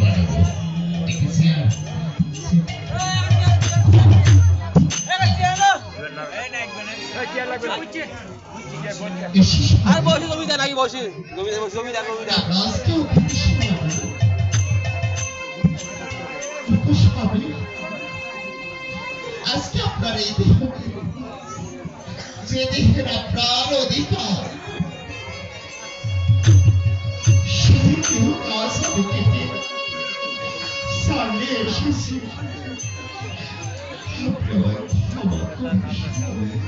বানাবো। দেখেছেন? আর বসে জমিদা নাকি বসে জমিদা আজকে আপনার এই দেহ যে দেহের আপনার অধিকার সেই দেহ কাজ হবে কেটে সামনে এসেছি। আপনার ক্ষমা করুন।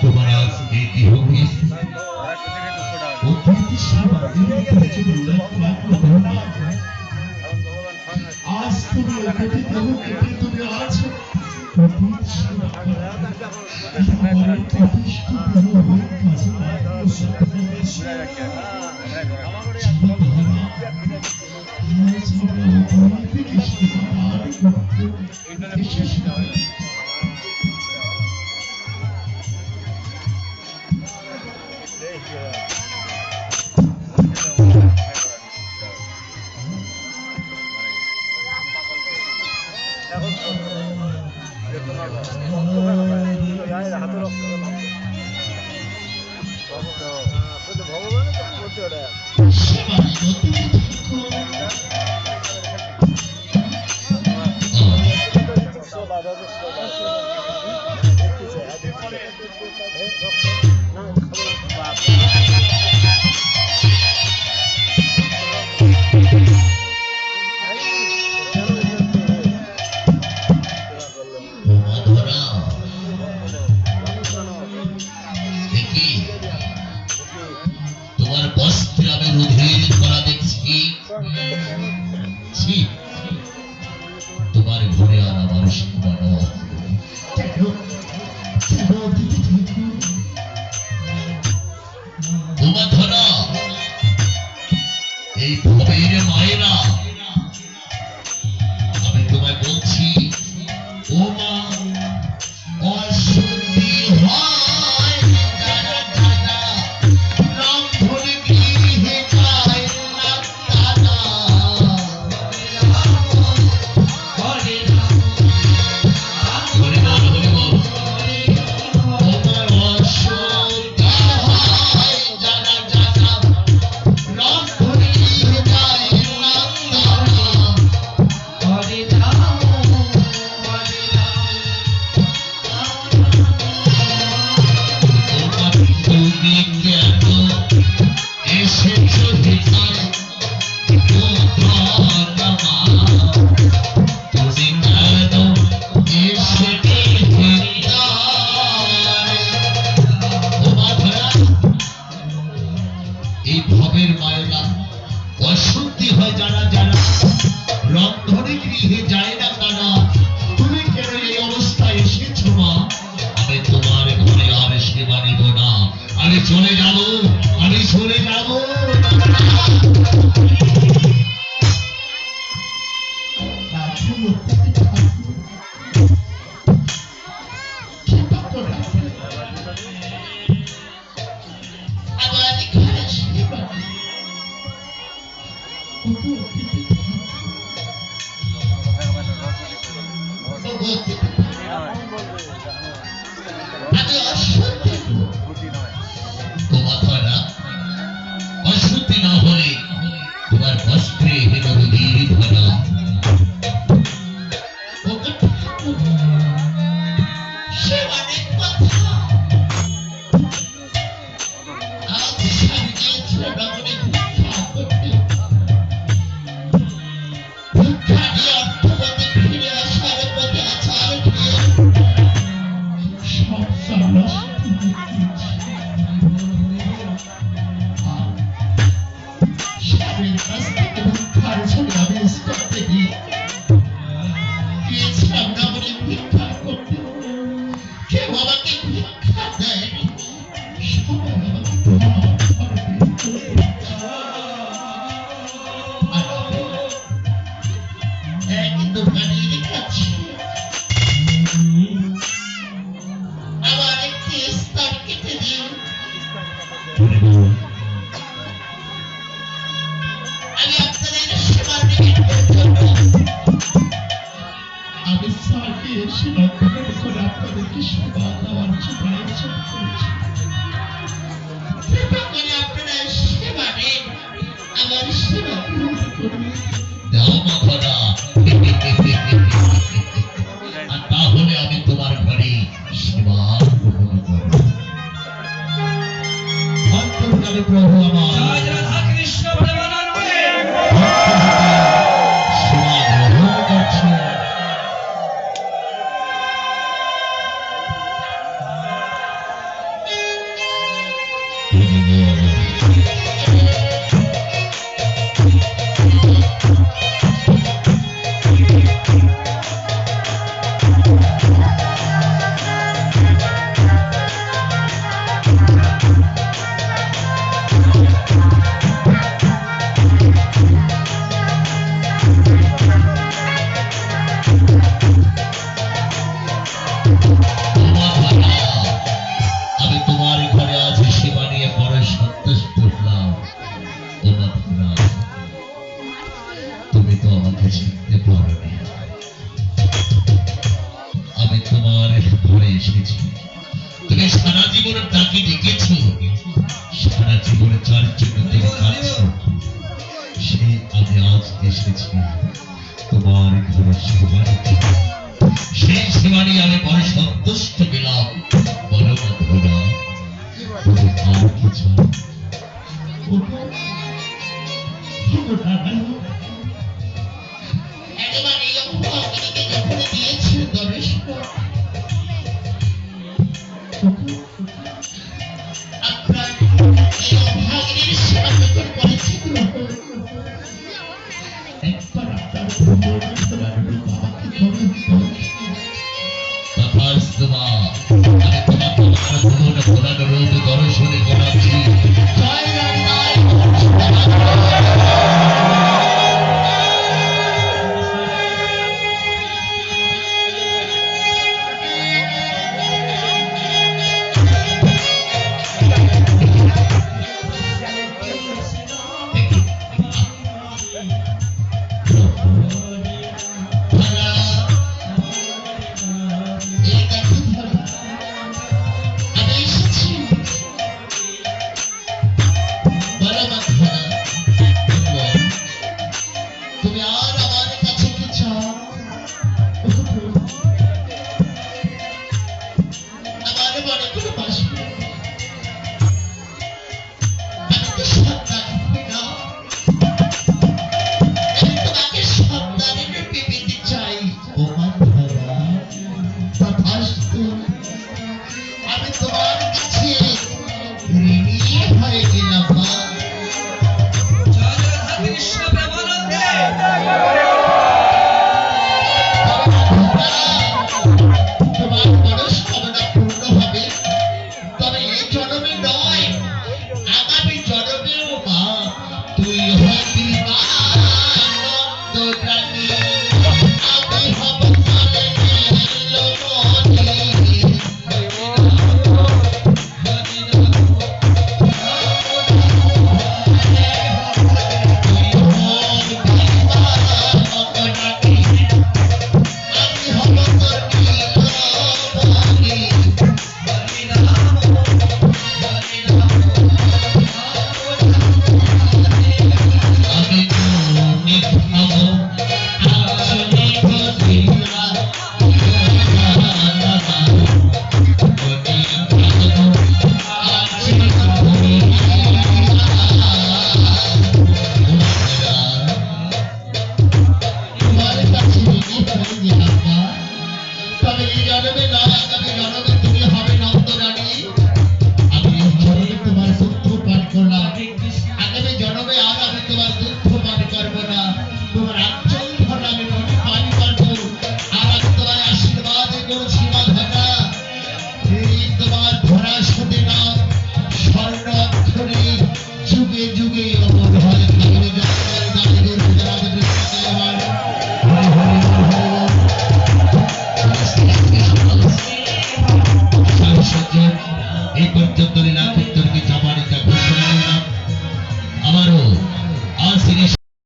তোমার আজকে দেহকে আজ তুমি একটি দেহ কেটে তুমি আছো তোমার বস্ত্রে আমি রুধির করা দেখছি। তোমার ঘরে আর আমার সীমানো তোমার ধরা এই ভবের মায়েরা আমি তোমায় বলছি ও মা অশুদ্ধি হয় যারা যারা নাম ধরে গৃহে যায় না তারা হরে রাম হরে বল হরে বল তোমার অশুদ্ধি হয় যারা যারা নাম ধরে গৃহে যায় না তারা হরে রাম হরে রাম তুমি কেন এসেছো ভিতরে ও ধর্মা তুমি কেন এসেছো ভিতরে ও মাধরা এই ভবের মায়েরা অশুদ্ধি হয় যারা যারা রন্ধনে গৃহে যায় না তারা তুমি কেন এই অবস্থায় এসেছো মা আমি তোমার ঘরে আর সেবা নিব না আমি চলে যাব আমি চলে যাব অশুদ্ধি না হলে তোমার বস্ত্রে হেন রুধির ধরা সে অনেক কথা আজ স্বামী গিয়েছিল নগরে ভিক্ষা করতে ভিক্ষা নিয়ে অর্থবতী ফিরে আসার পথে আছাড় খেয়ে সংসার নষ্ট হয়ে গিয়েছে। স্বামীর কাছ থেকে ভিক্ষার জন্য আমি স্টপে গিয়েছিলাম নগরে ভিক্ষা করতে কেউ আমাকে ভিক্ষা দেয়নি সবাই আমাকে প্রহার করে। কিন্তু বানিয়ে রেখেছি। আমার একটি স্তর কেটে দিন। আমি আপনাদের সেবা নিবেদনের জন্য আমি স্যারকে সেবা গ্রহণ করে আপনাদেরকে সেবা দেওয়ার জন্য আয়োজন করেছি। কৃপা করে আপনারা সেবা নেন, আমার সেবা গ্রহণ করুন। দাও মাখনা। আর তাহলে আমি তোমার ঘরে সেবা গ্রহণ করব। অন্তর্কালে প্রভু আমার রাধা কৃষ্ণ প্রেমানন্দে সেবা গ্রহণ করছে। আমি তোমার ঘরে আছি সেবা নিয়ে বড় সন্তুষ্ট হলাম। ও মাথা, তুমি তো আমাকে চিনতে পারোনি। আমি তোমার ঘরে এসেছি, তুমি সারা জীবন তাকে ডেকেছ, সারা জীবনে যার জন্য তুমি কাঁদছ, সে আমি আজ এসেছি তোমার ঘরে সেবা নিতে। সেই সেবা নিয়ে আমি বড় সন্তুষ্ট পেলাম। বলো মাধুরা, তুমি আর কি চাও? একেবারে এই অভাগিনীকে যখন দিয়েছে দর্শন, আপনার এই অভাগিনীর সেবা যখন করেছে গ্রহণ, একবার আপনার ভ্রমণ করার বাবাকে গ্রহণ করুন। তথাস্তু মা, আমি তোমাকে আমার ভ্রমণ করার রূপ দর্শনে করার